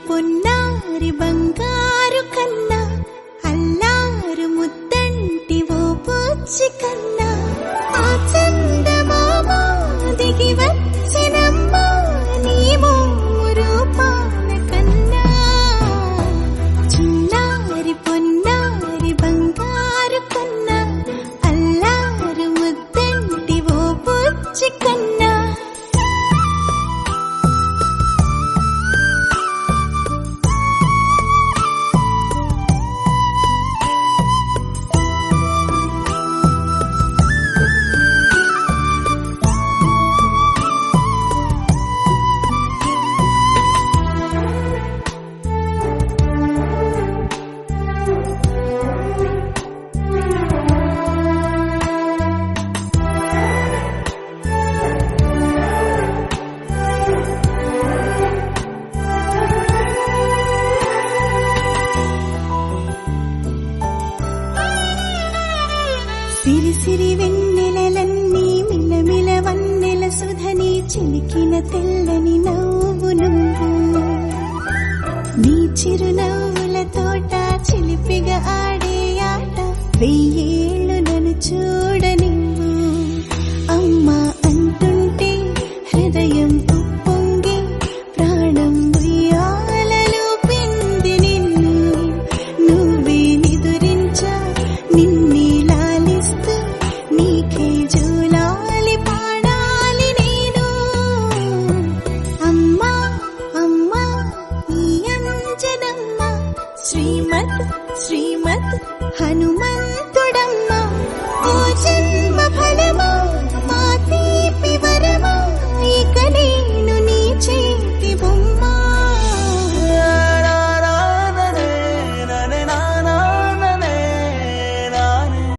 పొన్నారి బంగారు కన్నా అల్లారు ముద్దంటి ఓ పూచి కన్నా ఆ చందమామ దిగి వచ్చినమ్మా నీ రూపాన కన్నా చిన్నారి పొన్నారి బంగారు కన్నా అల్లారు ముద్దంటి ఓ పూచి కన్నా సిరి సిరి వెన్నెలలన్నీ మిలమిల వన్నెల సుధని చిలికిన తెల్లని నవ్వు నువ్వు నీ చిరునవ్వుల తోట చిలిపిగా ఆడే ఆట వెయ్యే